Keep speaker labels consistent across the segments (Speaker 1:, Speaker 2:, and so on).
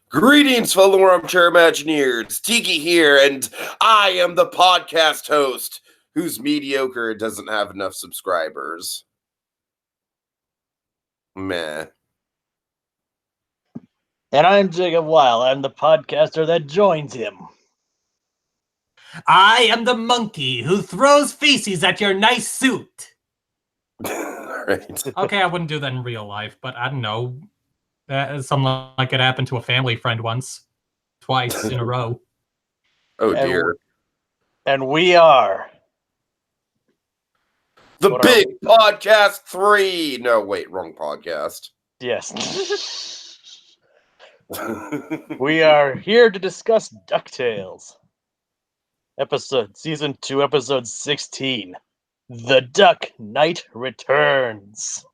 Speaker 1: Greetings, fellow armchair Imagineers. Tiki here, and I am the podcast host who's mediocre and doesn't have enough subscribers. Meh.
Speaker 2: And I'm Jacob Wile. I'm the podcaster that joins him.
Speaker 3: I am the monkey who throws feces at your nice suit.
Speaker 1: Right.
Speaker 3: Okay, I wouldn't do that in real life, but I don't know. Something like it happened to a family friend once. Twice in a row.
Speaker 1: Oh, dear.
Speaker 2: And we are...
Speaker 1: The Big Podcast 3! No, wait, wrong podcast.
Speaker 2: Yes. We are here to discuss DuckTales. Season 2, episode 16. The Duck Knight Returns.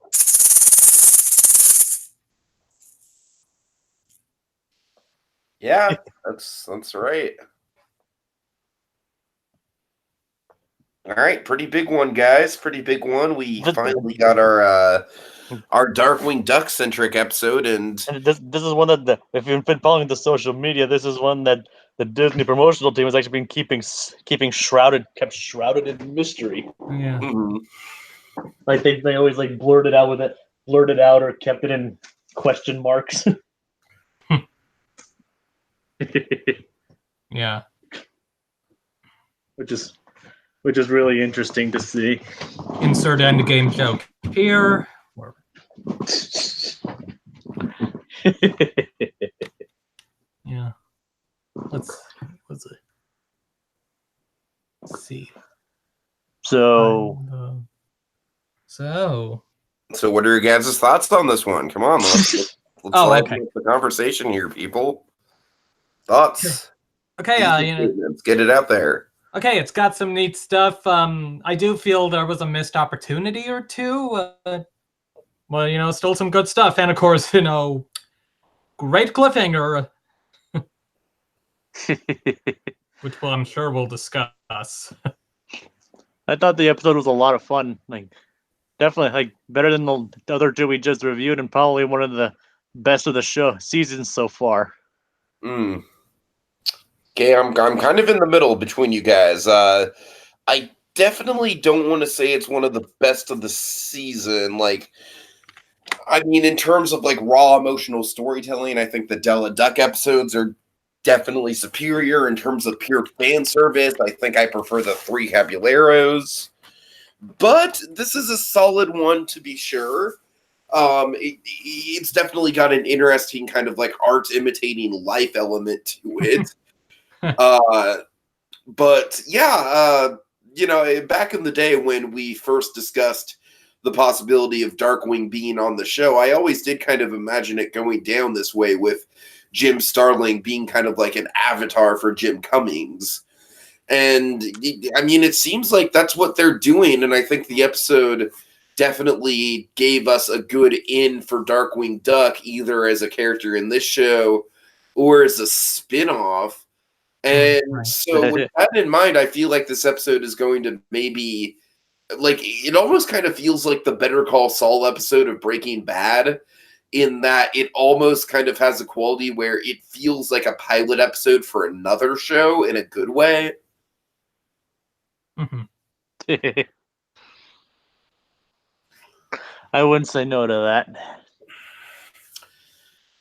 Speaker 1: Yeah, that's right. All right, pretty big one, guys. Pretty big one. We finally got our Darkwing Duck centric episode, and
Speaker 2: this is one that if you've been following the social media, this is one that the Disney promotional team has actually been kept shrouded in mystery.
Speaker 3: Yeah.
Speaker 1: mhm.
Speaker 2: Like they always like blurted out or kept it in question marks.
Speaker 3: Yeah.
Speaker 2: Which is really interesting to see.
Speaker 3: Insert end game joke here. Yeah. Let's see.
Speaker 2: So
Speaker 1: So what are your guys' thoughts on this one? Come on, let's
Speaker 3: okay.
Speaker 1: the conversation here, people. Thoughts?
Speaker 3: Okay,
Speaker 1: Let's get it out there.
Speaker 3: okay, it's got some neat stuff. I do feel there was a missed opportunity or two. Well, still some good stuff, and of course, great cliffhanger, which I'm sure we'll discuss.
Speaker 2: I thought the episode was a lot of fun. Like, definitely, better than the other two we just reviewed, and probably one of the best of the seasons so far.
Speaker 1: Okay, I'm kind of in the middle between you guys. I definitely don't want to say it's one of the best of the season. In terms of raw emotional storytelling, I think the Duck episodes are definitely superior. In terms of pure fan service, I think I prefer the Three Caballeros. But this is a solid one to be sure. It's definitely got an interesting kind of art imitating life element to it. But yeah, back in the day when we first discussed the possibility of Darkwing being on the show, I always did kind of imagine it going down this way with Jim Starling being kind of like an avatar for Jim Cummings. And it seems like that's what they're doing. And I think the episode definitely gave us a good in for Darkwing Duck, either as a character in this show or as a spin-off. And so with that in mind, I feel like this episode is going to maybe, it almost kind of feels like the Better Call Saul episode of Breaking Bad, in that it almost kind of has a quality where it feels like a pilot episode for another show in a good way.
Speaker 3: Mm-hmm.
Speaker 2: I wouldn't say no to that.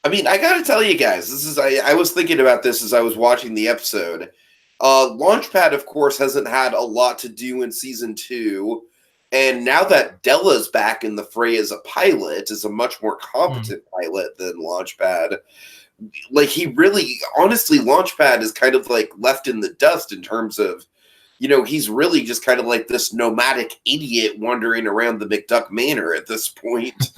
Speaker 1: I gotta tell you guys, I was thinking about this as I was watching the episode. Launchpad, of course, hasn't had a lot to do in season 2, and now that Della's back in the fray as a pilot, is a much more competent pilot than Launchpad. He really, honestly, Launchpad is kind of left in the dust in terms of, he's really just kind of like this nomadic idiot wandering around the McDuck Manor at this point.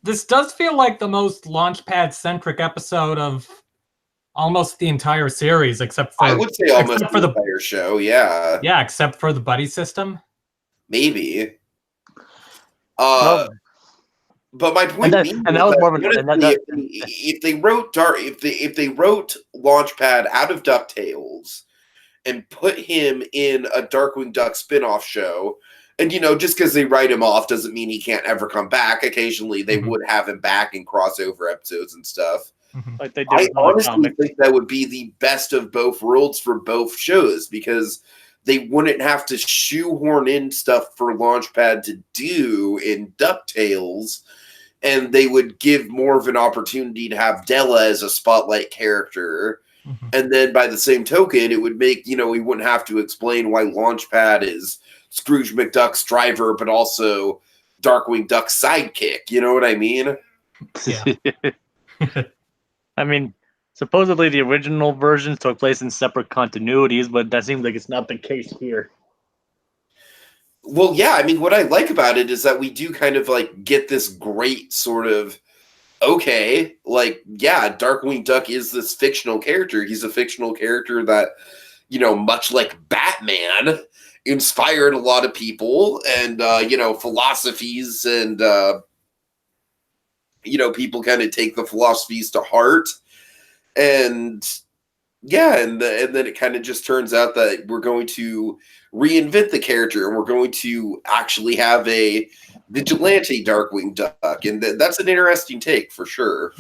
Speaker 3: This does feel like the most Launchpad-centric episode of almost the entire series, except for...
Speaker 1: I would say almost the entire show, yeah.
Speaker 3: Yeah, except for the buddy system.
Speaker 1: Maybe. But my point being, if they wrote Launchpad out of DuckTales and put him in a Darkwing Duck spin-off show, and, just because they write him off doesn't mean he can't ever come back. Occasionally, they would have him back in crossover episodes and stuff.
Speaker 2: like they did
Speaker 1: I
Speaker 2: with other
Speaker 1: honestly
Speaker 2: comics.
Speaker 1: think that would be the best of both worlds for both shows, because they wouldn't have to shoehorn in stuff for Launchpad to do in DuckTales, and they would give more of an opportunity to have Della as a spotlight character. And then by the same token, it would make, we wouldn't have to explain why Launchpad is Scrooge McDuck's driver, but also Darkwing Duck's sidekick. You know what I mean?
Speaker 3: Yeah.
Speaker 2: I mean, supposedly the original versions took place in separate continuities, but that seems like it's not the case here.
Speaker 1: Well, yeah, I mean, what I like about it is that we do kind of like get this great sort of, okay, like, yeah, Darkwing Duck is this fictional character. He's a fictional character that, much like Batman, inspired a lot of people and, philosophies and, people kind of take the philosophies to heart. And yeah, and then it kind of just turns out that we're going to reinvent the character, and we're going to actually have a vigilante Darkwing Duck, and that's an interesting take for sure.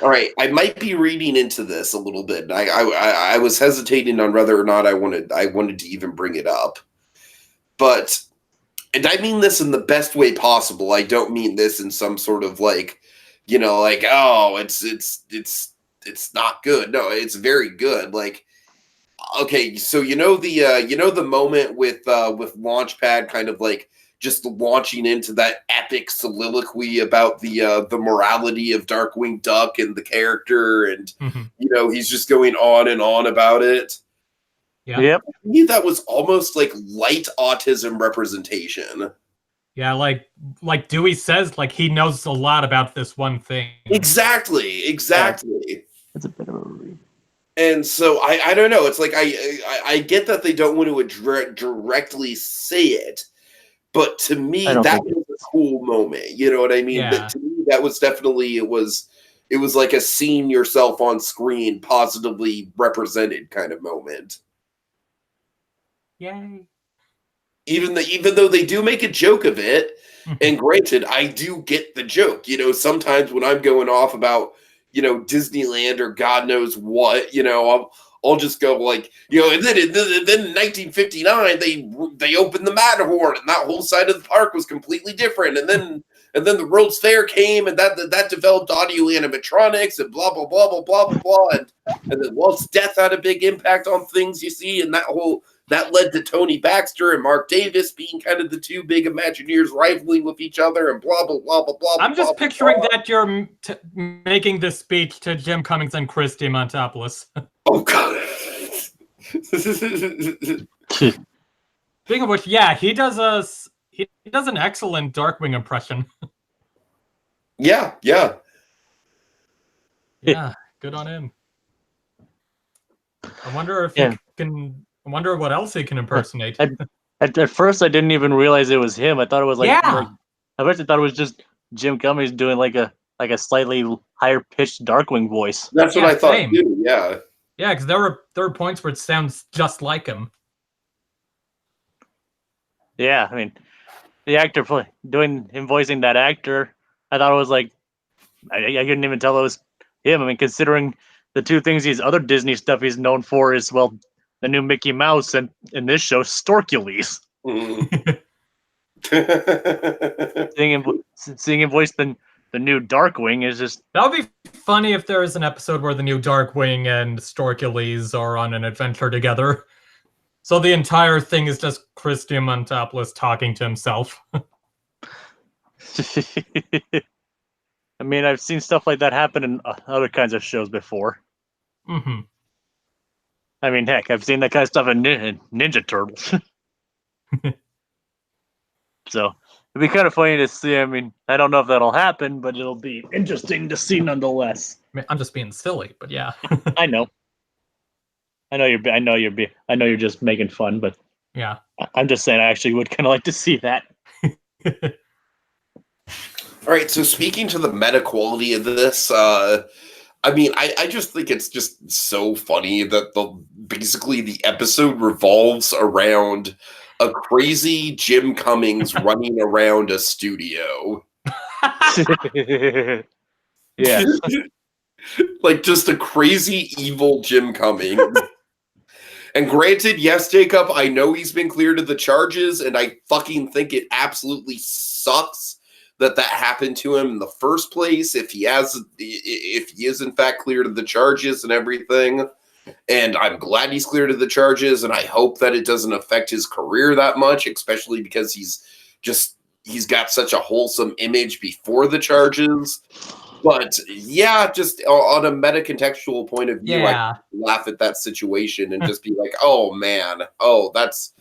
Speaker 1: All right, I might be reading into this a little bit. I was hesitating on whether or not I wanted to even bring it up, but, and I mean this in the best way possible. I don't mean this in some sort of like, oh, it's not good. No, it's very good. Like, okay, so the moment with Launchpad kind of like just launching into that epic soliloquy about the morality of Darkwing Duck and the character, and he's just going on and on about it.
Speaker 3: Yeah.
Speaker 2: Yep.
Speaker 1: To me, that was almost like light autism representation.
Speaker 3: Yeah, like Dewey says, like he knows a lot about this one thing.
Speaker 1: Exactly.
Speaker 2: It's a bit of a read.
Speaker 1: And so I don't know. It's like I get that they don't want to directly say it, but to me that was a cool moment. You know what I mean?
Speaker 3: Yeah.
Speaker 1: But to me, that was definitely it was like a seeing yourself on screen positively represented kind of moment.
Speaker 3: Yay.
Speaker 1: Even though they do make a joke of it, and granted, I do get the joke. Sometimes when I'm going off about, Disneyland or God knows what, I'll just go like, and then in 1959 they opened the Matterhorn, and that whole side of the park was completely different, and then the World's Fair came, and that developed audio animatronics and blah blah blah blah blah blah blah, and then Walt's death had a big impact on things, you see, and that led to Tony Baxter and Mark Davis being kind of the two big Imagineers rivaling with each other, and blah blah blah blah blah.
Speaker 3: I'm just picturing that you're making this speech to Jim Cummings and Chris Diamantopoulos.
Speaker 1: Oh god.
Speaker 3: Speaking of which, yeah, he does an excellent Darkwing impression.
Speaker 1: Yeah.
Speaker 3: Yeah, good on him. I wonder if he can. I wonder what else he can impersonate.
Speaker 2: At first, I didn't even realize it was him. I thought it was like, at first I thought it was just Jim Cummings doing like a slightly higher pitched Darkwing voice.
Speaker 1: That's what I thought too. Yeah.
Speaker 3: Yeah, because there were points where it sounds just like him.
Speaker 2: Yeah, I mean, the actor doing him voicing that actor, I thought it was like, I couldn't even tell it was him. I mean, considering the two things other Disney stuff he's known for is, well, the new Mickey Mouse, and in this show, Storkules. Seeing him voice the new Darkwing is just...
Speaker 3: That would be funny if there is an episode where the new Darkwing and Storkules are on an adventure together. So the entire thing is just Chris Diamantopoulos talking to himself.
Speaker 2: I mean, I've seen stuff like that happen in other kinds of shows before.
Speaker 3: Mm-hmm.
Speaker 2: I mean, heck, I've seen that kind of stuff in Ninja Turtles. So it'd be kind of funny to see. I mean, I don't know if that'll happen, but it'll be interesting to see nonetheless.
Speaker 3: I mean, I'm just being silly, but yeah.
Speaker 2: I know you're just making fun, but
Speaker 3: yeah,
Speaker 1: Uh,
Speaker 2: I'm just saying I actually would kind of like to see that.
Speaker 1: All right, so speaking to the meta quality of this, I mean, I just think it's just so funny that basically the episode revolves around a crazy Jim Cummings running around a studio.
Speaker 2: Yeah.
Speaker 1: Like just a crazy evil Jim Cummings. And granted, yes, Jacob, I know he's been cleared of the charges, and I fucking think it absolutely sucks that happened to him in the first place. If he is in fact cleared of the charges and everything, and I'm glad he's cleared of the charges, and I hope that it doesn't affect his career that much, especially because he's got such a wholesome image before the charges. But yeah, just on a meta-contextual point of view,
Speaker 3: Yeah.
Speaker 1: I laugh at that situation and just be like, "Oh man, oh that's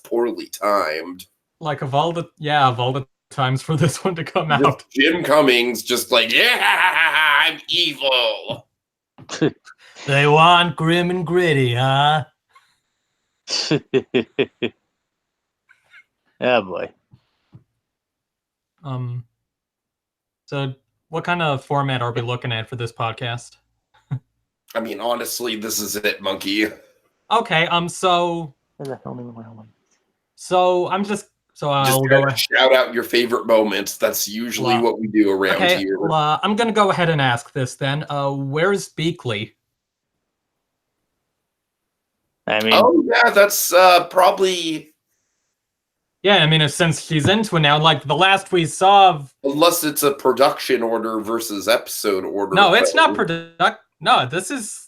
Speaker 1: poorly timed."
Speaker 3: Like of all the times for this one to come out.
Speaker 1: Jim Cummings just like, "Yeah, I'm evil."
Speaker 3: They want grim and gritty, huh?
Speaker 2: Oh boy.
Speaker 3: So what kind of format are we looking at for this podcast?
Speaker 1: I mean, honestly, this is it, monkey.
Speaker 3: Okay, so I'll go ahead.
Speaker 1: Shout out your favorite moments. That's usually what we do around here.
Speaker 3: Well, I'm gonna go ahead and ask this then. Where's Beakley?
Speaker 2: I mean,
Speaker 1: oh yeah, that's probably.
Speaker 3: Yeah, I mean, since he's into it now, like the last we saw of...
Speaker 1: Unless it's a production order versus episode order.
Speaker 3: No, it's not No, this is...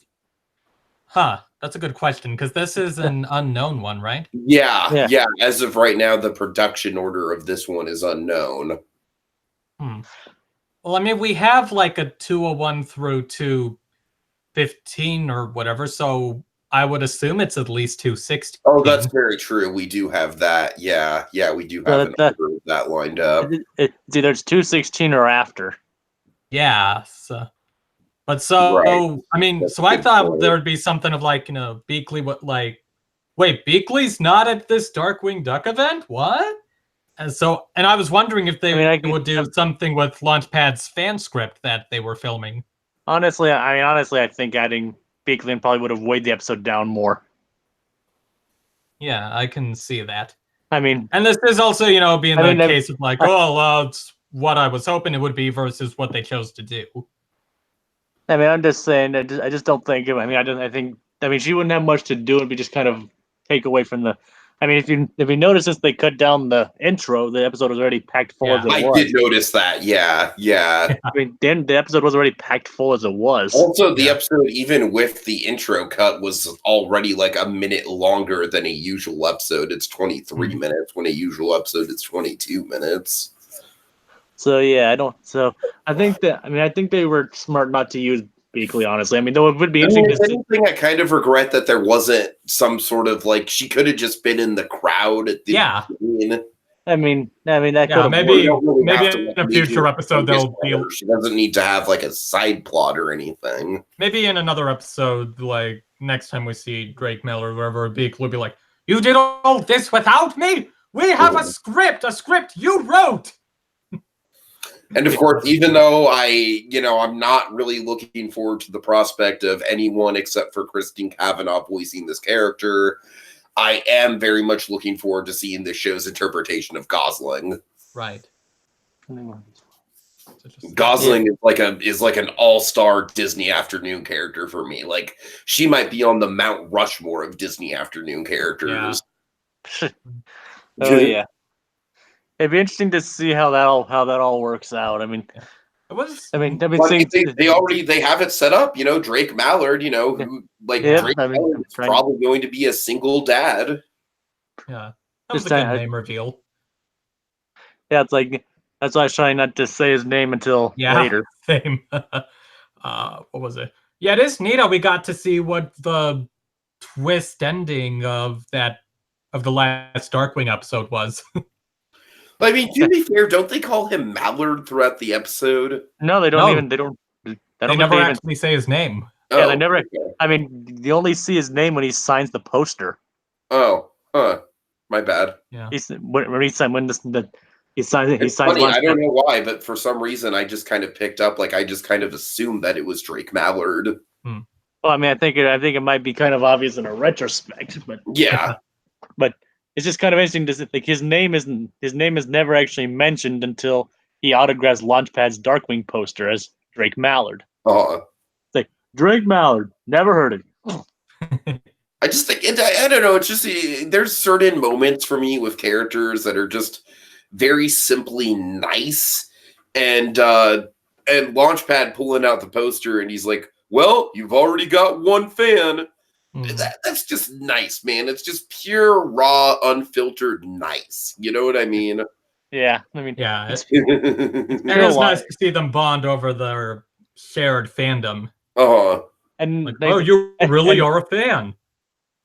Speaker 3: That's a good question, because this is an unknown one, right?
Speaker 1: Yeah. As of right now, the production order of this one is unknown.
Speaker 3: Well, I mean, we have like a 201 through 215 or whatever, so I would assume it's at least 216.
Speaker 1: Oh, that's very true. We do have that. Yeah, we do have an order of that lined up.
Speaker 2: It's either it's 216 or after.
Speaker 3: Yeah. I mean, so I thought there would be something of like, Beakley, wait, Beakley's not at this Darkwing Duck event? What? And I was wondering if they would do something with Launchpad's fan script that they were filming.
Speaker 2: Honestly, I think adding Beakley probably would have weighed the episode down more.
Speaker 3: Yeah, I can see that.
Speaker 2: I mean,
Speaker 3: and this is also, being the case of like, it's what I was hoping it would be versus what they chose to do.
Speaker 2: I mean, I'm just saying, I just don't think. I think she wouldn't have much to do. It'd be just kind of take away from the. I mean, if you notice, since they cut down the intro, the episode was already packed full as it was.
Speaker 1: I did notice that. Yeah.
Speaker 2: I mean, then the episode was already packed full as it was.
Speaker 1: Also, the episode, even with the intro cut, was already like a minute longer than a usual episode. It's 23 minutes when a usual episode is 22 minutes.
Speaker 2: So yeah, I think they were smart not to use Beakley, honestly. I mean, though it would be interesting to see.
Speaker 1: I kind of regret that there wasn't some sort of like she could have just been in the crowd at the beginning.
Speaker 2: I mean that could have
Speaker 3: maybe in a future episode they'll be.
Speaker 1: She doesn't need to have like a side plot or anything.
Speaker 3: Maybe in another episode, like next time we see Drake Miller or wherever, Beakley will be like, "You did all this without me? We have a script you wrote."
Speaker 1: And of course, even though I'm not really looking forward to the prospect of anyone except for Christine Cavanaugh voicing this character, I am very much looking forward to seeing this show's interpretation of Gosling.
Speaker 3: Right.
Speaker 1: Gosling is like an all-star Disney Afternoon character for me. Like she might be on the Mount Rushmore of Disney Afternoon characters.
Speaker 2: Yeah. Oh yeah. It'd be interesting to see how that all works out. I mean,
Speaker 1: they have it set up. Drake Mallard. Who Drake Mallard is probably going to be a single dad.
Speaker 3: Yeah, that was a good name reveal.
Speaker 2: Yeah, it's like that's why I was trying not to say his name until later.
Speaker 3: Same. What was it? Yeah, it is neat how we got to see what the twist ending of the last Darkwing episode was.
Speaker 1: I mean, to be fair, don't they call him Mallard throughout the episode?
Speaker 2: No, they don't. They
Speaker 3: never actually say his name.
Speaker 2: Yeah, they never. Okay. I mean, you only see his name when he signs the poster.
Speaker 1: Oh, my bad.
Speaker 3: Yeah.
Speaker 2: He signs it. He signs.
Speaker 1: Funny, I don't know why, but for some reason, I just kind of picked up. Like, I just kind of assumed that it was Drake Mallard.
Speaker 2: Well, I mean, I think it might be kind of obvious in a retrospect, but
Speaker 1: yeah.
Speaker 2: But it's just kind of interesting to think his name is never actually mentioned until he autographs Launchpad's Darkwing poster as Drake Mallard.
Speaker 1: Uh,
Speaker 2: It's like, Drake Mallard, never heard of you.
Speaker 1: I just think, I don't know, it's just, there's certain moments for me with characters that are just very simply nice. And Launchpad pulling out the poster and he's like, well, you've already got one fan. That's just nice, man. It's just pure, raw, unfiltered nice. You know what I mean?
Speaker 2: Yeah, I mean,
Speaker 3: yeah,
Speaker 2: it's
Speaker 3: it is nice to see them bond over their shared fandom.
Speaker 2: And
Speaker 3: like, oh, you really are a fan.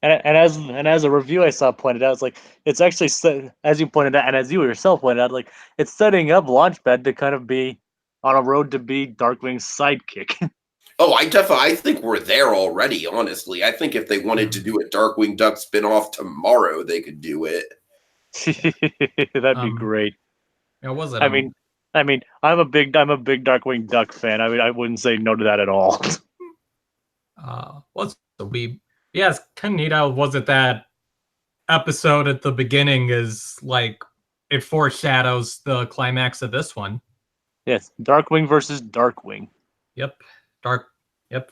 Speaker 2: And as a review I saw pointed out, it's like it's actually as you pointed out, and as you yourself pointed out, like it's setting up Launchpad to kind of be on a road to be Darkwing's sidekick.
Speaker 1: Oh, I think we're there already, honestly. I think if they wanted to do a Darkwing Duck spinoff tomorrow, they could do it.
Speaker 2: That'd be great.
Speaker 3: Yeah, was it?
Speaker 2: I mean, I'm a big Darkwing Duck fan. I mean, I wouldn't say no to that at all.
Speaker 3: What's the weeb? Yes, kind of neat. How was it that episode at the beginning is like it foreshadows the climax of this one?
Speaker 2: Yes, Darkwing versus Darkwing.
Speaker 3: Yep.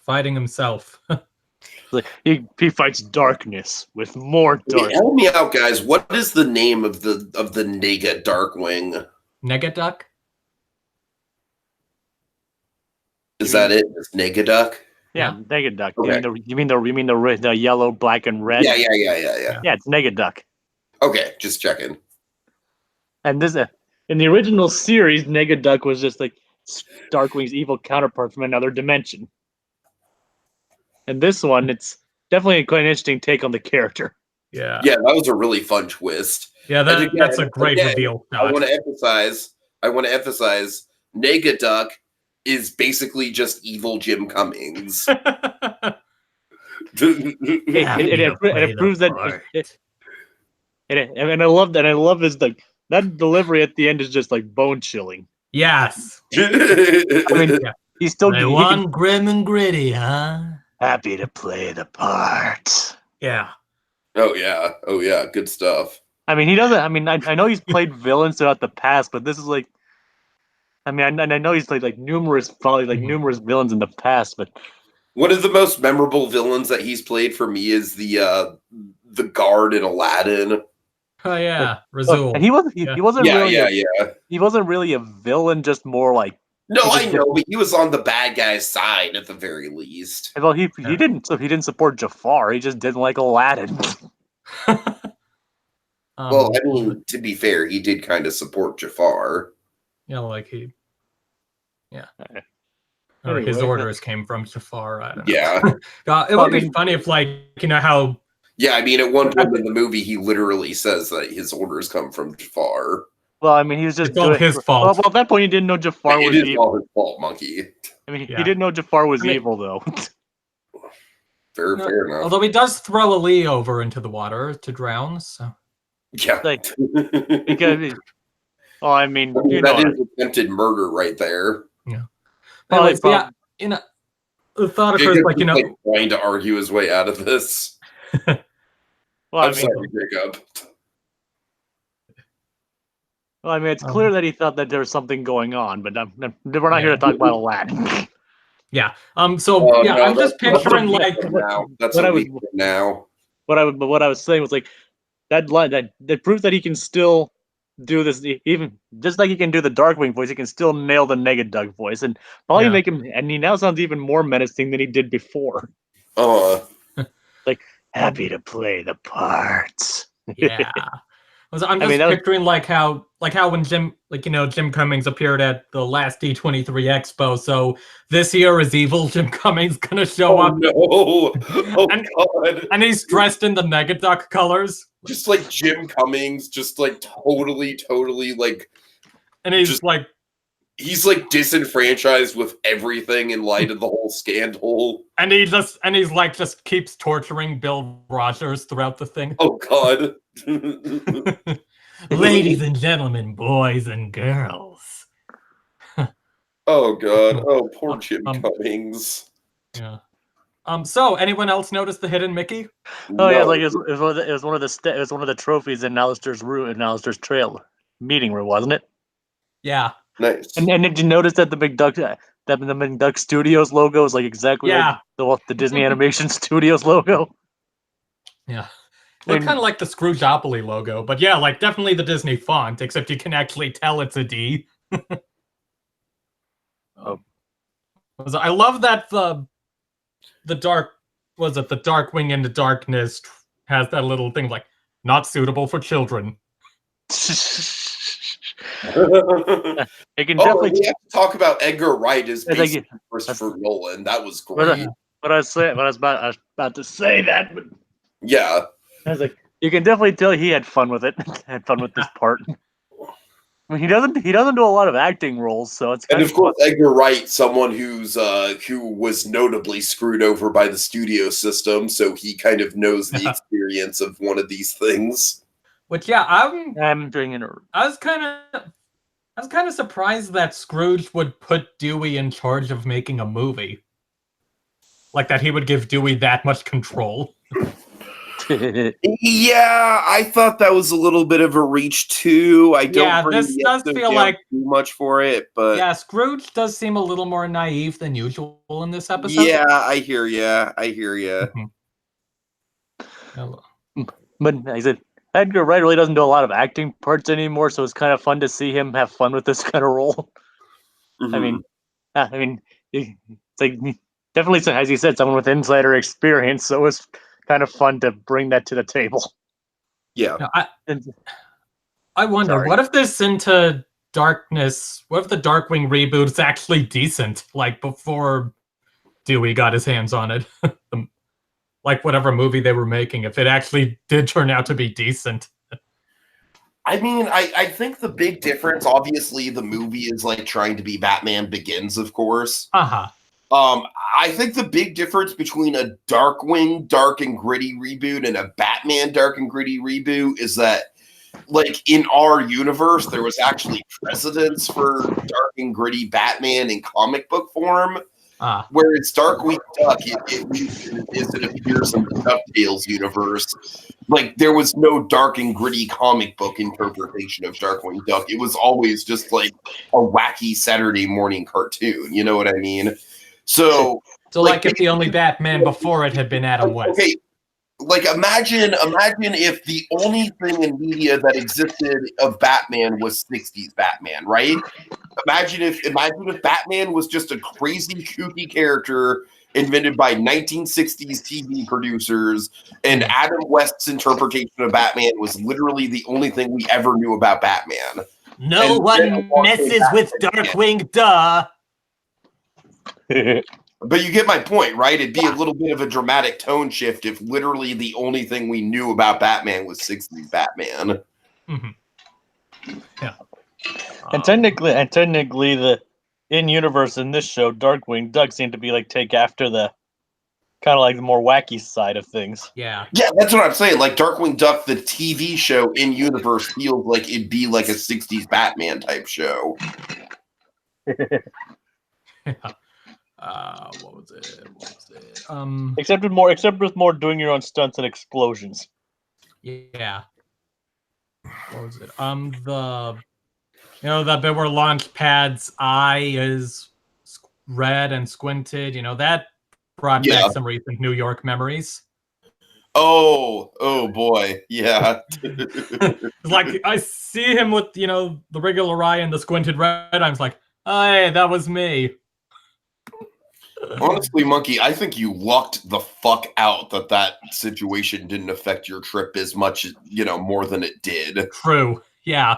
Speaker 3: Fighting himself.
Speaker 2: Like he fights darkness with more darkness.
Speaker 1: Help me out, guys. What is the name of the Nega Darkwing?
Speaker 3: Negaduck?
Speaker 1: Is that it? It's Negaduck?
Speaker 2: Yeah, Negaduck.
Speaker 1: Okay.
Speaker 2: You mean the yellow, black, and red?
Speaker 1: Yeah.
Speaker 2: Yeah, it's Negaduck.
Speaker 1: Okay, just checking.
Speaker 2: And this in the original series, Negaduck was just like Darkwing's evil counterpart from another dimension. And this one, it's definitely quite an interesting take on the character.
Speaker 3: Yeah,
Speaker 1: that was a really fun twist.
Speaker 3: Yeah, that's a great reveal.
Speaker 1: I want to emphasize, Negaduck is basically just evil Jim Cummings.
Speaker 2: It proves that. And I love that. I love this that delivery at the end is just like bone chilling.
Speaker 3: Yes.
Speaker 2: I mean, he's still
Speaker 3: grim and gritty, huh?
Speaker 2: Happy to play the part.
Speaker 3: Yeah.
Speaker 1: Oh yeah, good stuff.
Speaker 2: I mean, he doesn't. I mean, I know he's played villains throughout the past, but this is like. I mean, I know he's played like numerous villains in the past, but
Speaker 1: one of the most memorable villains that he's played for me is the guard in Aladdin.
Speaker 3: Oh yeah, Razul.
Speaker 2: And he wasn't really he wasn't really a villain, just more like.
Speaker 1: No, I know, but he was on the bad guy's side at the very least.
Speaker 2: Well, he didn't support Jafar. He just didn't like Aladdin.
Speaker 1: Well, I mean, to be fair, he did kind of support Jafar.
Speaker 3: Yeah, like he. Yeah.
Speaker 2: Anyway,
Speaker 3: his orders came from Jafar. I don't know.
Speaker 1: Yeah.
Speaker 3: It would be funny if, like, you know how.
Speaker 1: Yeah, I mean, at one point in the movie, he literally says that his orders come from Jafar.
Speaker 2: Well, I mean, he was just
Speaker 3: it's all his fault.
Speaker 2: Well, at that point, he didn't know Jafar was evil.
Speaker 1: It is all his fault, Monkey.
Speaker 2: I mean, he didn't know Jafar was evil, though.
Speaker 1: Fair enough.
Speaker 3: Although he does throw Ali over into the water to drown, so.
Speaker 1: Yeah.
Speaker 2: Like, because, I mean,
Speaker 1: that is attempted murder right there.
Speaker 3: Yeah. Well, yeah, you know, the thought of first, like, you know,
Speaker 1: trying to argue his way out of this.
Speaker 2: Well,
Speaker 1: sorry, Jacob.
Speaker 2: Well, I mean, it's clear that he thought that there was something going on, but we're not here to talk about Aladdin.
Speaker 3: Yeah. So yeah, I'm just picturing like
Speaker 1: that's what we now.
Speaker 2: What I was saying was like that line that proves that he can still do this, even just like he can do the Darkwing voice, he can still nail the Negaduck voice, and probably make him. And he now sounds even more menacing than he did before. Like happy to play the parts.
Speaker 3: Yeah. I'm just picturing like how when Jim Cummings appeared at the last D23 Expo. So this year is evil Jim Cummings gonna show up.
Speaker 1: No! Oh God!
Speaker 3: And he's dressed in the Negaduck colors,
Speaker 1: just like Jim Cummings, just like totally like.
Speaker 3: And he's like
Speaker 1: disenfranchised with everything in light of the whole scandal.
Speaker 3: And he's like just keeps torturing Bill Rogers throughout the thing.
Speaker 1: Oh God.
Speaker 3: Ladies and gentlemen, boys and girls.
Speaker 1: Oh God. Oh, poor Jim Cummings.
Speaker 3: Yeah. So anyone else notice the hidden Mickey?
Speaker 2: Oh yeah, like it was one of the trophies in Alistair's room, in Alistair's trail meeting room, wasn't it?
Speaker 3: Yeah.
Speaker 1: Nice.
Speaker 2: And did you notice that the McDuck Studios logo is like exactly like the Disney Animation Studios logo?
Speaker 3: Yeah. Look kind of like the Scroogeopoly logo, but yeah, like definitely the Disney font, except you can actually tell it's a D. I love that the Darkwing Into Darkness has that little thing like not suitable for children.
Speaker 2: It can definitely.
Speaker 1: We have to talk about Edgar Wright as basically Christopher Nolan. That was great.
Speaker 2: But I was about to say that, but
Speaker 1: yeah,
Speaker 2: I was like, you can definitely tell he had fun with it. Had fun with this part. I mean, he doesn't do a lot of acting roles, so it's
Speaker 1: and of course Edgar Wright, someone who was notably screwed over by the studio system, so he kind of knows the experience of one of these things.
Speaker 3: Which
Speaker 2: I'm doing it.
Speaker 3: I was kind of surprised that Scrooge would put Dewey in charge of making a movie, like that he would give Dewey that much control.
Speaker 1: Yeah, I thought that was a little bit of a reach too.
Speaker 3: This does feel like
Speaker 1: too much for it, but
Speaker 3: yeah, Scrooge does seem a little more naive than usual in this episode.
Speaker 1: Yeah, I hear ya.
Speaker 2: But I said Edgar Wright really doesn't do a lot of acting parts anymore, so it's kind of fun to see him have fun with this kind of role.
Speaker 1: Mm-hmm.
Speaker 2: I mean, it's like definitely, as you said, someone with insider experience, so it was kind of fun to bring that to the table.
Speaker 1: Yeah.
Speaker 3: Now, I wonder, what if this Into Darkness, what if the Darkwing reboot is actually decent, like before Dewey got his hands on it? Like whatever movie they were making, if it actually did turn out to be decent.
Speaker 1: I mean, I think the big difference, obviously, the movie is like trying to be Batman Begins, of course. I think the big difference between a Darkwing dark and gritty reboot and a Batman dark and gritty reboot is that, like, in our universe, there was actually precedence for dark and gritty Batman in comic book form. Whereas Darkwing Duck, it appears in the DuckTales universe. Like, there was no dark and gritty comic book interpretation of Darkwing Duck. It was always just like a wacky Saturday morning cartoon. You know what I mean? So
Speaker 3: like if the only Batman before it had been Adam West.
Speaker 1: Okay, like imagine if the only thing in media that existed of Batman was 60s Batman, right? Imagine if Batman was just a crazy, kooky character invented by 1960s TV producers, and Adam West's interpretation of Batman was literally the only thing we ever knew about Batman.
Speaker 3: No one messes with Darkwing, duh.
Speaker 1: But you get my point, right? It'd be a little bit of a dramatic tone shift if literally the only thing we knew about Batman was 60s Batman.
Speaker 3: Mm-hmm. Yeah.
Speaker 2: And technically, the in-universe in this show, Darkwing Duck seemed to be like take after the kind of like the more wacky side of things.
Speaker 3: Yeah.
Speaker 1: Yeah, that's what I'm saying. Like Darkwing Duck, the TV show in-universe feels like it'd be like a 60s Batman type show.
Speaker 3: Yeah. What was it?
Speaker 2: Except with more doing your own stunts and explosions.
Speaker 3: Yeah. What was it? That bit where Launchpad's eye is red and squinted. That brought back some recent New York memories.
Speaker 1: Oh boy, yeah.
Speaker 3: Like I see him with the regular eye and the squinted red. I was like, oh, hey, that was me.
Speaker 1: Honestly, Monkey, I think you lucked the fuck out that situation didn't affect your trip as much, more than it did.
Speaker 3: True. Yeah.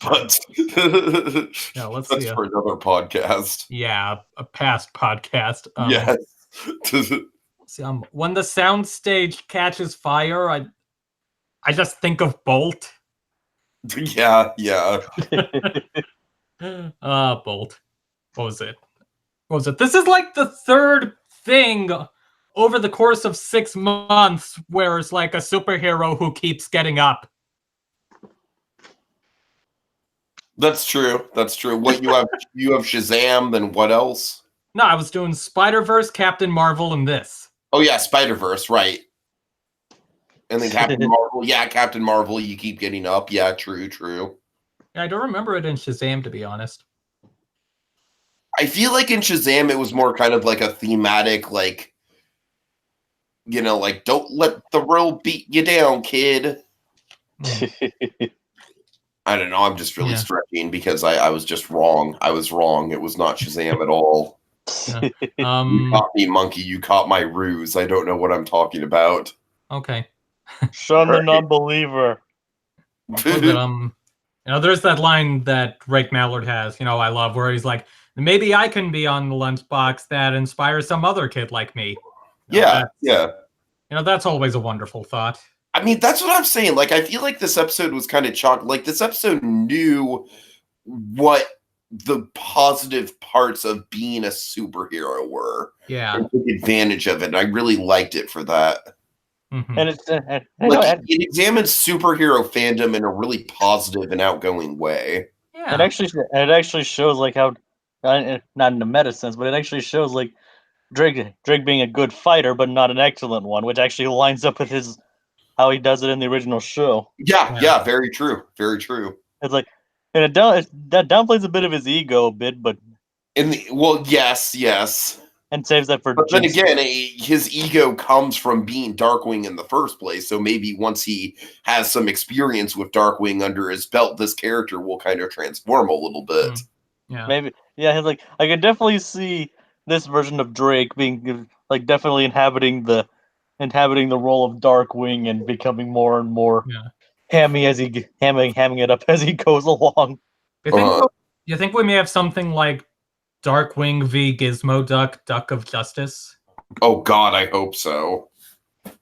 Speaker 1: But
Speaker 3: yeah, let's
Speaker 1: that's
Speaker 3: see
Speaker 1: for another podcast.
Speaker 3: Yeah, a past podcast.
Speaker 1: Yes.
Speaker 3: See, when the soundstage catches fire, I just think of Bolt.
Speaker 1: Yeah.
Speaker 3: Bolt. What was it? This is like the third thing over the course of 6 months where it's like a superhero who keeps getting up.
Speaker 1: That's true. What you have Shazam, then what else?
Speaker 3: No, I was doing Spider-Verse, Captain Marvel, and this.
Speaker 1: Oh yeah, Spider-Verse, right. And then Captain Marvel. Yeah, Captain Marvel, you keep getting up. Yeah, true.
Speaker 3: Yeah, I don't remember it in Shazam, to be honest.
Speaker 1: I feel like in Shazam, it was more kind of like a thematic, like, like, don't let the world beat you down, kid. I don't know. I'm just really stretching because I was just wrong. I was wrong. It was not Shazam at all.
Speaker 3: Yeah.
Speaker 1: You caught me, monkey. You caught my ruse. I don't know what I'm talking about.
Speaker 3: Okay.
Speaker 2: Sean the non-believer.
Speaker 3: There's that line that Drake Mallard has, I love, where he's like, maybe I can be on the lunchbox that inspires some other kid like me.
Speaker 1: Yeah.
Speaker 3: That's always a wonderful thought.
Speaker 1: I mean, that's what I'm saying. Like, I feel like this episode was kind of chalk. Like, this episode knew what the positive parts of being a superhero were.
Speaker 3: Yeah.
Speaker 1: And took advantage of it. And I really liked it for that.
Speaker 3: Mm-hmm.
Speaker 2: And it's
Speaker 1: it examines superhero fandom in a really positive and outgoing way.
Speaker 3: Yeah.
Speaker 2: It actually shows like how, not in a meta sense, but it actually shows like Drake being a good fighter, but not an excellent one, which actually lines up with how he does it in the original show.
Speaker 1: Yeah, very true. Very true.
Speaker 2: It's like, and that downplays a bit of his ego a bit, but
Speaker 1: yes.
Speaker 2: And saves that for.
Speaker 1: But then again, his ego comes from being Darkwing in the first place. So maybe once he has some experience with Darkwing under his belt, this character will kind of transform a little bit.
Speaker 3: Yeah,
Speaker 2: maybe. Yeah, like I can definitely see this version of Drake being like definitely inhabiting the role of Darkwing and becoming more and more hamming it up as he goes along.
Speaker 3: You think we may have something like Darkwing v Gizmo Duck, Duck of Justice?
Speaker 1: Oh God, I hope so.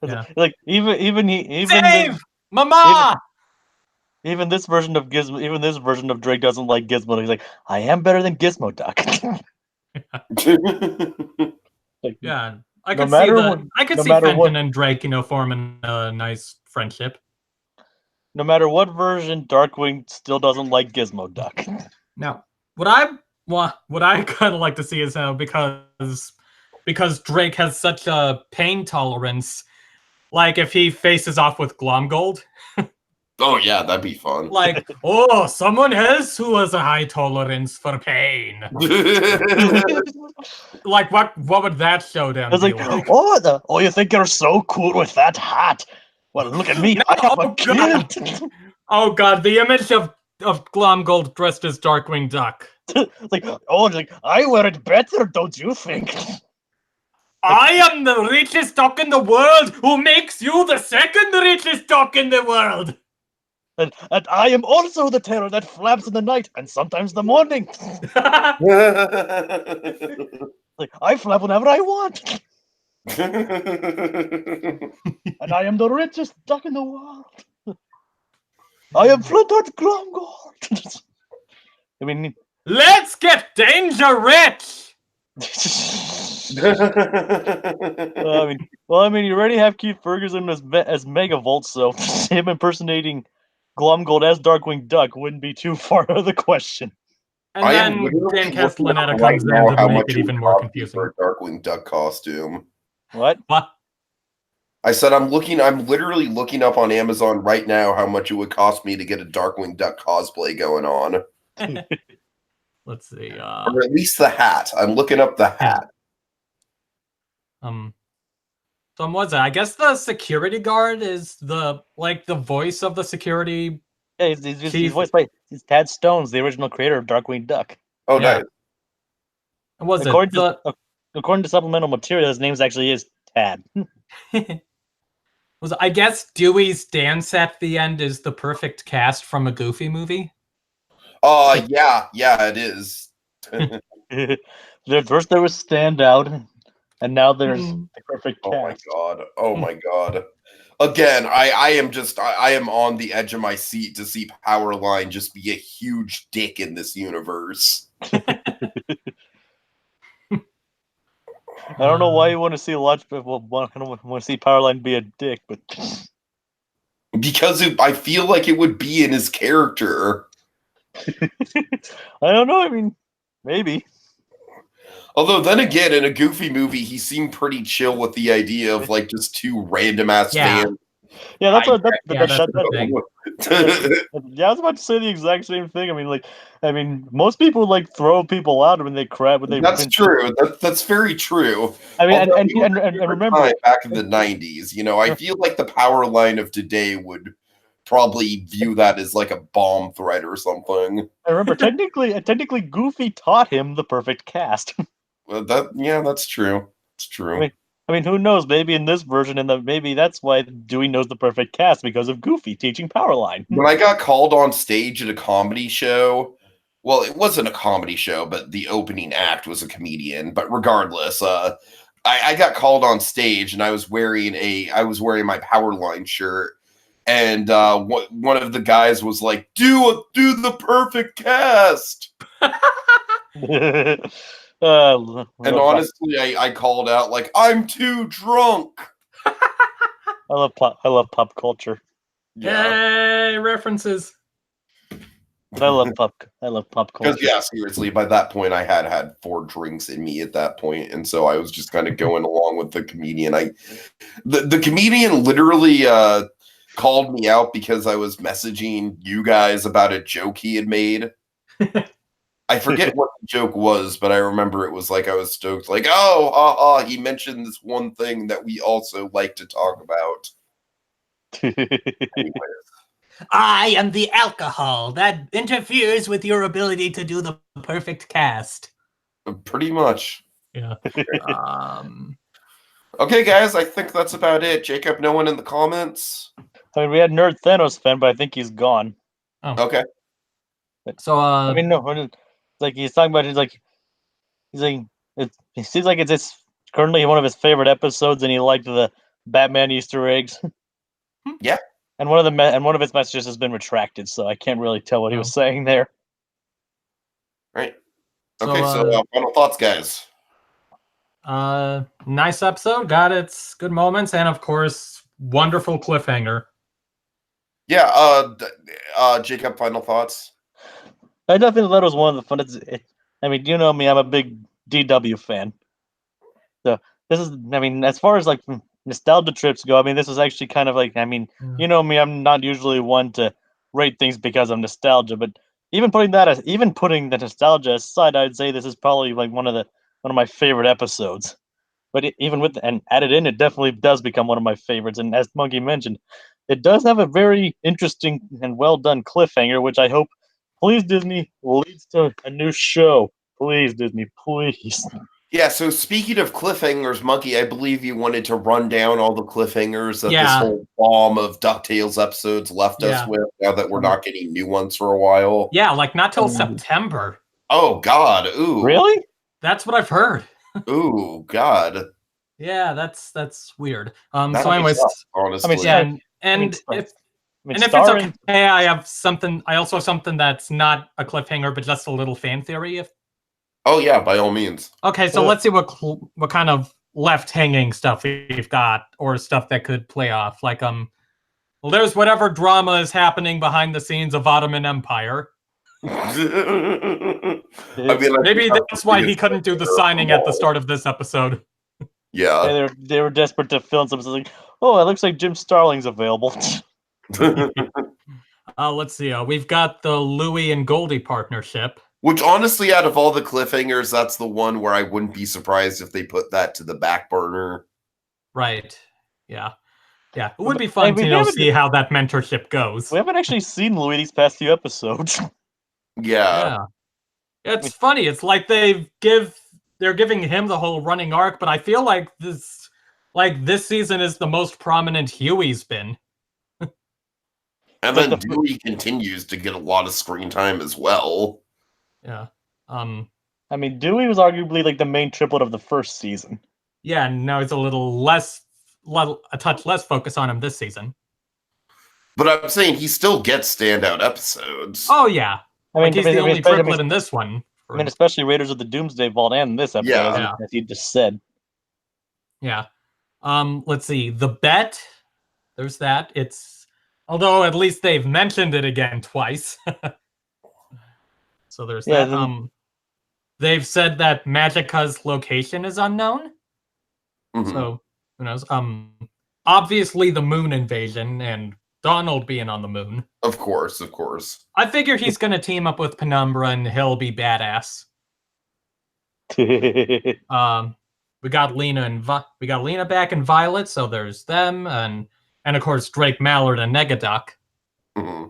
Speaker 2: Yeah. Like even
Speaker 3: Save Mama.
Speaker 2: Even this version of Drake doesn't like Gizmo. He's like, I am better than Gizmo Duck.
Speaker 3: Yeah, I could see that. I could see Fenton and Drake, forming a nice friendship.
Speaker 2: No matter what version, Darkwing still doesn't like Gizmo Duck.
Speaker 3: Now, what I kind of like to see is because Drake has such a pain tolerance, like if he faces off with Glomgold.
Speaker 1: Oh yeah, that'd be fun.
Speaker 3: Like, someone else who has a high tolerance for pain. Like, what would that showdown be like?
Speaker 2: You think you're so cool with that hat? Well, look at me. I have a kid.
Speaker 3: Oh God, the image of Glomgold dressed as Darkwing Duck.
Speaker 2: I wear it better, don't you think?
Speaker 3: I am the richest duck in the world, who makes you the second richest duck in the world.
Speaker 2: And I am also the terror that flaps in the night and sometimes the morning. I flap whenever I want. And I am the richest duck in the world. I am Flintard Glomgold. I mean,
Speaker 3: let's get danger rich.
Speaker 2: I mean, you already have Keith Ferguson as Megavolt, so him impersonating Glomgold as Darkwing Duck wouldn't be too far out of the question.
Speaker 3: And then Dan Castellaneta comes in to make it even more confusing.
Speaker 1: For a Darkwing Duck costume.
Speaker 2: What?
Speaker 1: I said I'm literally looking up on Amazon right now how much it would cost me to get a Darkwing Duck cosplay going on.
Speaker 3: Let's see.
Speaker 1: Or at least the hat. I'm looking up the hat.
Speaker 3: So was it? I guess the security guard is the voice of the security.
Speaker 2: Yeah, he's voiced by Tad Stones, the original creator of Darkwing Duck.
Speaker 1: Oh, nice.
Speaker 2: According to supplemental material, his name actually is Tad.
Speaker 3: I guess Dewey's dance at the end is the perfect cast from a Goofy movie?
Speaker 1: Yeah, it is.
Speaker 2: First there was Standout, and now there's the perfect cast.
Speaker 1: Oh my god. Again, I am on the edge of my seat to see Powerline just be a huge dick in this universe.
Speaker 2: I don't know why you want to see Launchpad. I don't want to see Powerline be a dick, but
Speaker 1: because I feel like it would be in his character.
Speaker 2: I don't know. I mean, maybe.
Speaker 1: Although then again, in a Goofy movie, he seemed pretty chill with the idea of just two random ass fans
Speaker 2: Yeah, that's what
Speaker 3: that's the thing.
Speaker 2: yeah, I was about to say the exact same thing. I mean, most people like throw people out when they crap. When they
Speaker 1: That's true. That's very true.
Speaker 2: I mean,
Speaker 1: Although it was
Speaker 2: and
Speaker 1: a different
Speaker 2: remember,
Speaker 1: time back in the 90s, I feel like the power line of today would probably view that as like a bomb threat or something.
Speaker 2: I remember technically, Goofy taught him the perfect cast.
Speaker 1: That's true. It's true.
Speaker 2: I mean, who knows? Maybe in this version, maybe that's why Dewey knows the perfect cast because of Goofy teaching Powerline.
Speaker 1: When I got called on stage at a comedy show, well, it wasn't a comedy show, but the opening act was a comedian. But regardless, I got called on stage and I was wearing my Powerline shirt, and one of the guys was like, "Do the perfect cast." And honestly, I called out like, "I'm too drunk."
Speaker 2: I love pop culture.
Speaker 3: Yay, references.
Speaker 2: But I love pop culture.
Speaker 1: Because seriously, by that point, I had 4 drinks in me at that point, and so I was just kind of going along with the comedian. The comedian literally called me out because I was messaging you guys about a joke he had made. I forget what the joke was, but I remember it was like I was stoked, like, "Oh, haha, he mentioned this one thing that we also like to talk about." Anyways.
Speaker 3: I am the alcohol that interferes with your ability to do the perfect cast.
Speaker 1: Pretty much.
Speaker 3: Yeah.
Speaker 1: Okay, guys, I think that's about it. Jacob, no one in the comments?
Speaker 2: I mean, we had Nerd Thanos fan, but I think he's gone.
Speaker 3: Oh.
Speaker 1: Okay.
Speaker 3: So,
Speaker 2: I mean, no, it's like he's talking about. It seems like it's currently one of his favorite episodes, and he liked the Batman Easter eggs.
Speaker 1: Yeah.
Speaker 2: And one of his messages has been retracted, so I can't really tell what he was saying there.
Speaker 1: Right. Okay, so final thoughts, guys.
Speaker 3: Nice episode, got its good moments, and of course, wonderful cliffhanger.
Speaker 1: Yeah, Jacob, final thoughts?
Speaker 2: I definitely thought it was one of the funnest. I mean, you know me, I'm a big DW fan. So this is, I mean, as far as like nostalgia trips go, I mean, this was actually kind of like, I mean, you know me, I'm not usually one to rate things because of nostalgia, but even putting the nostalgia aside, I'd say this is probably like one of my favorite episodes. But even with and added in, it definitely does become one of my favorites. And as Monkey mentioned, it does have a very interesting and well done cliffhanger, which I hope, please Disney, leads to a new show. Please Disney, please.
Speaker 1: Yeah, so speaking of cliffhangers, Monkey, I believe you wanted to run down all the cliffhangers that this whole bomb of DuckTales episodes left us with, now that we're not getting new ones for a while.
Speaker 3: Yeah, like not till September.
Speaker 1: Oh, God. Ooh.
Speaker 2: Really?
Speaker 3: That's what I've heard.
Speaker 1: Ooh, God.
Speaker 3: Yeah, that's weird.
Speaker 1: That
Speaker 3: so anyways,
Speaker 1: sucks, honestly.
Speaker 3: I mean, if it's okay, I also have something that's not a cliffhanger, but just a little fan theory.
Speaker 1: Oh yeah, by all means.
Speaker 3: Okay, so let's see what kind of left hanging stuff we've got, or stuff that could play off. Like well, there's whatever drama is happening behind the scenes of Ottoman Empire.
Speaker 1: I mean,
Speaker 3: maybe that's why he couldn't do the signing at the start of this episode.
Speaker 1: Yeah.
Speaker 2: They were desperate to film something. Like, oh, it looks like Jim Starling's available.
Speaker 3: Let's see. We've got the Louie and Goldie partnership.
Speaker 1: Which, honestly, out of all the cliffhangers, that's the one where I wouldn't be surprised if they put that to the back burner.
Speaker 3: Right. Yeah. Yeah. It would be fun to see how that mentorship goes.
Speaker 2: We haven't actually seen Louie these past few episodes.
Speaker 1: Yeah.
Speaker 3: It's funny. It's like they're giving him the whole running arc, but I feel like this season is the most prominent Huey's been.
Speaker 1: And then Dewey continues to get a lot of screen time as well.
Speaker 3: Yeah.
Speaker 2: I mean, Dewey was arguably like the main triplet of the first season.
Speaker 3: Yeah, now it's a touch less focus on him this season.
Speaker 1: But I'm saying he still gets standout episodes.
Speaker 3: Oh yeah.
Speaker 2: I mean,
Speaker 3: he's the only triplet in this one.
Speaker 2: I mean, especially Raiders of the Doomsday Vault and this episode, as you just said.
Speaker 3: Yeah. Let's see. The Bet. There's that. Although at least they've mentioned it again twice. So there's that. They've said that Magica's location is unknown. Mm-hmm. So who knows? obviously the moon invasion and Donald being on the moon.
Speaker 1: Of course.
Speaker 3: I figure he's gonna team up with Penumbra and he'll be badass. We got Lena back and Violet, so there's them, and of course Drake Mallard and Negaduck.
Speaker 1: Mm-hmm.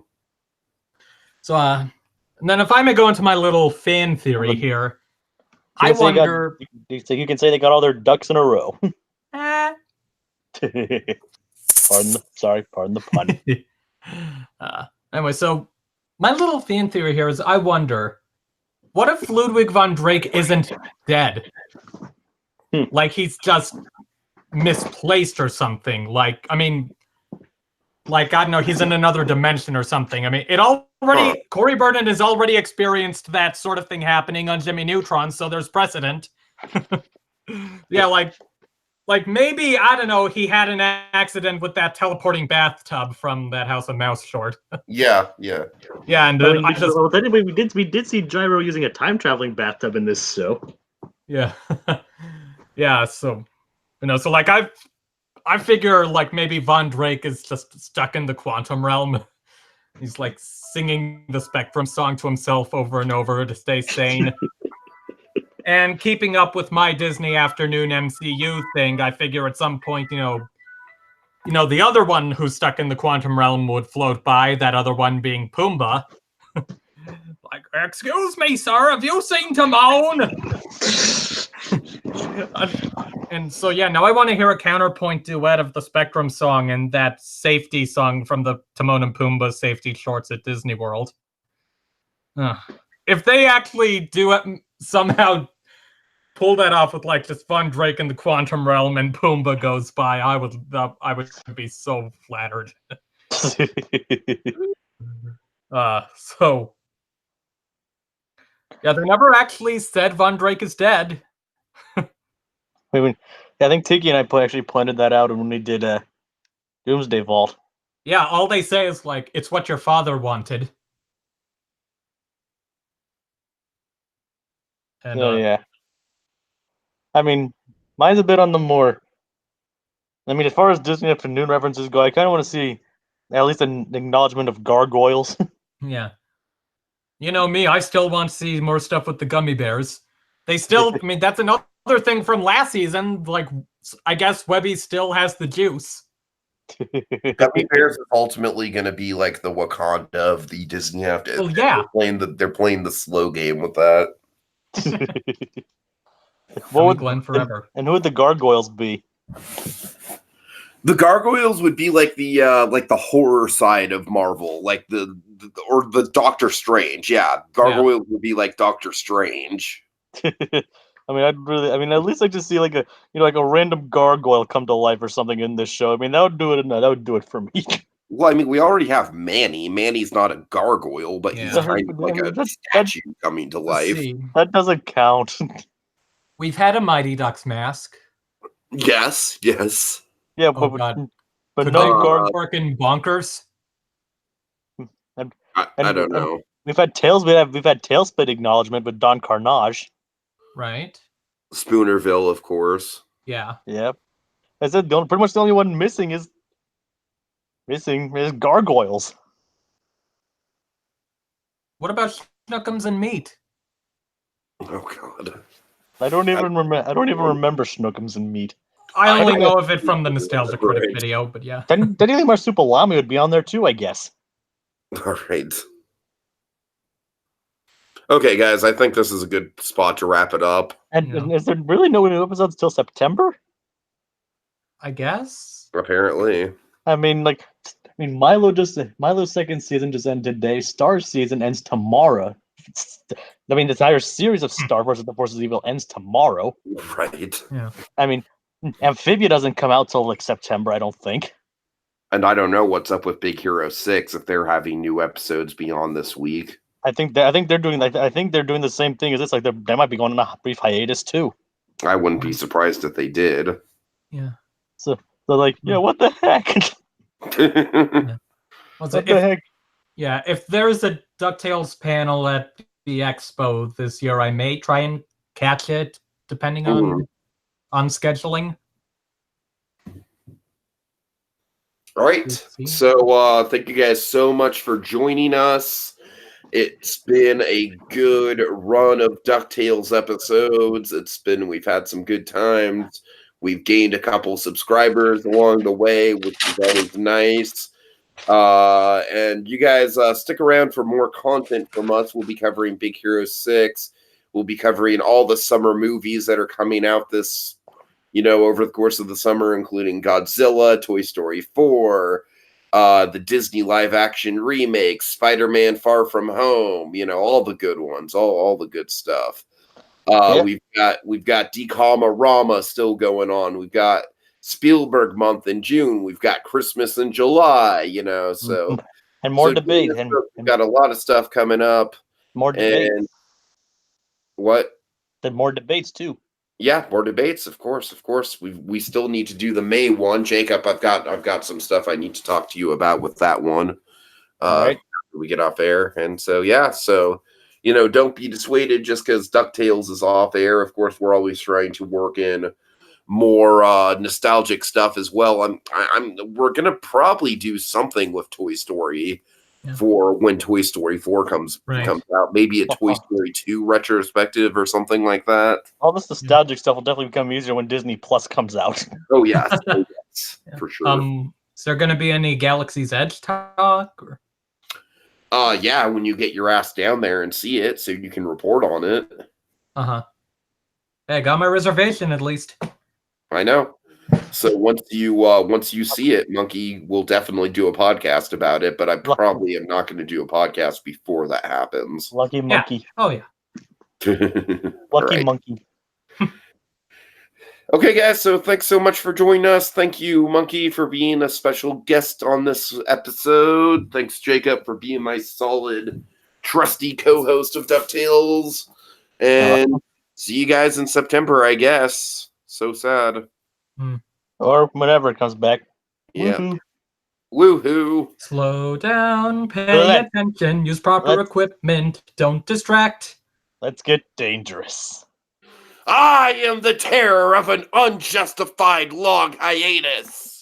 Speaker 3: So and then if I may go into my little fan theory here, I wonder.
Speaker 2: So you can say they got all their ducks in a row.
Speaker 3: Eh.
Speaker 2: Pardon the pun.
Speaker 3: Anyway, so my little fan theory here is I wonder, what if Ludwig von Drake isn't dead? Like he's just misplaced or something. Like, I don't know, he's in another dimension or something. I mean, Corey Burton has already experienced that sort of thing happening on Jimmy Neutron, so there's precedent. Yeah, like maybe, I don't know, he had an accident with that teleporting bathtub from that House of Mouse short.
Speaker 1: Yeah.
Speaker 3: Yeah, and then
Speaker 2: anyway, we did see Gyro using a time traveling bathtub in this show.
Speaker 3: Yeah. Yeah, so so like I figure like maybe Von Drake is just stuck in the quantum realm. He's like singing the Spectrum song to himself over and over to stay sane. And keeping up with my Disney Afternoon MCU thing, I figure at some point, the other one who's stuck in the quantum realm would float by, that other one being Pumbaa. Like, excuse me, sir, have you seen Timon? And so, yeah, now I want to hear a counterpoint duet of the Spectrum song and that safety song from the Timon and Pumbaa safety shorts at Disney World. If they actually do it, somehow pull that off with like just Von Drake in the quantum realm and Pumbaa goes by, I would be so flattered. So yeah, they never actually said Von Drake is dead.
Speaker 2: I think Tiki and I actually pointed that out when we did Doomsday Vault.
Speaker 3: Yeah, all they say is like, it's what your father wanted. And,
Speaker 2: yeah. I mean, mine's a bit on the more. I mean, as far as Disney Afternoon references go, I kind of want to see at least an acknowledgement of gargoyles.
Speaker 3: Yeah. You know me, I still want to see more stuff with the gummy bears. They still, I mean, that's another thing from last season. Like, I guess Webby still has the juice.
Speaker 1: Gummy bears is ultimately going to be like the Wakanda of the Disney After.
Speaker 3: Well, yeah.
Speaker 1: They're playing the slow game with that.
Speaker 3: What would Glenn forever?
Speaker 2: And who would the gargoyles be?
Speaker 1: The gargoyles would be like the horror side of Marvel, like the Doctor Strange. Yeah, gargoyles would be like Doctor Strange.
Speaker 2: I mean, at least I just see like a random gargoyle come to life or something in this show. I mean, that would do it. That would do it for me.
Speaker 1: Well, I mean, we already have Manny. Manny's not a gargoyle, but he's kind of like a statue coming to life.
Speaker 2: That doesn't count.
Speaker 3: We've had a Mighty Ducks mask.
Speaker 1: Yes.
Speaker 2: Yeah,
Speaker 3: but no working bonkers.
Speaker 1: I don't know.
Speaker 2: We've had Tailspin acknowledgement with Don Carnage.
Speaker 3: Right.
Speaker 1: Spoonerville, of course.
Speaker 3: Yeah.
Speaker 2: Yep. I said pretty much the only one missing is gargoyles.
Speaker 3: What about Schnookums and Meat?
Speaker 1: Oh God.
Speaker 2: I don't even remember Schnookums and Meat.
Speaker 3: I only know of it from the Nostalgia Critic video, but yeah.
Speaker 2: Then anything Marsupilami would be on there too, I guess.
Speaker 1: All right. Okay, guys, I think this is a good spot to wrap it up.
Speaker 2: And is there really no new episodes till September?
Speaker 3: I guess.
Speaker 1: Apparently.
Speaker 2: I mean, Milo's second season just ended today. Star's season ends tomorrow. I mean, the entire series of Star Wars: The Force is Evil ends tomorrow.
Speaker 1: Right.
Speaker 3: Yeah.
Speaker 2: I mean, Amphibia doesn't come out till like September, I don't think.
Speaker 1: And I don't know what's up with Big Hero 6 if they're having new episodes beyond this week.
Speaker 2: I think they're doing the same thing as this. Like they might be going on a brief hiatus too.
Speaker 1: I wouldn't be surprised if they did.
Speaker 3: Yeah.
Speaker 2: So they're like, what the heck?
Speaker 3: Yeah. What the heck? Yeah, if there's a DuckTales panel at the expo this year, I may try and catch it, depending on scheduling.
Speaker 1: All right. So thank you guys so much for joining us. It's been a good run of DuckTales episodes. We've had some good times. We've gained a couple subscribers along the way, which is always nice. And you guys stick around for more content from us. We'll be covering Big Hero 6. We'll be covering all the summer movies that are coming out this, over the course of the summer, including Godzilla, Toy Story 4, the Disney live action remakes, Spider-Man Far From Home, all the good ones, all the good stuff. We've got Decom-a-Rama still going on. We've got Spielberg month in June. We've got Christmas in July, so
Speaker 2: and more debate.
Speaker 1: We've got a lot of stuff coming up.
Speaker 2: More debates.
Speaker 1: And what?
Speaker 2: Then more debates too.
Speaker 1: Yeah, more debates, of course. We still need to do the May one. Jacob, I've got some stuff I need to talk to you about with that one.
Speaker 2: All right.
Speaker 1: After we get off air. And so don't be dissuaded just because DuckTales is off air. Of course, we're always trying to work in more nostalgic stuff as well. We're gonna probably do something with Toy Story for when Toy Story 4 comes out. Maybe a Toy Story 2 retrospective or something like that.
Speaker 2: All this nostalgic stuff will definitely become easier when Disney Plus comes out.
Speaker 1: Oh yeah, for sure.
Speaker 3: Is there gonna be any Galaxy's Edge talk? Or?
Speaker 1: Yeah, when you get your ass down there and see it, so you can report on it.
Speaker 3: Hey, I got my reservation at least.
Speaker 1: I know. So once you see it, Monkey will definitely do a podcast about it, but I probably am not going to do a podcast before that happens.
Speaker 2: Lucky Monkey.
Speaker 3: Yeah. Oh yeah.
Speaker 2: Lucky Monkey.
Speaker 1: Okay, guys, so thanks so much for joining us. Thank you, Monkey, for being a special guest on this episode. Thanks, Jacob, for being my solid, trusty co-host of DuckTales. And see you guys in September, I guess. So sad.
Speaker 2: Or whenever it comes back.
Speaker 1: Yeah. Woohoo.
Speaker 3: Slow down, pay attention, use proper equipment, don't distract.
Speaker 2: Let's get dangerous.
Speaker 1: I am the terror of an unjustified long hiatus.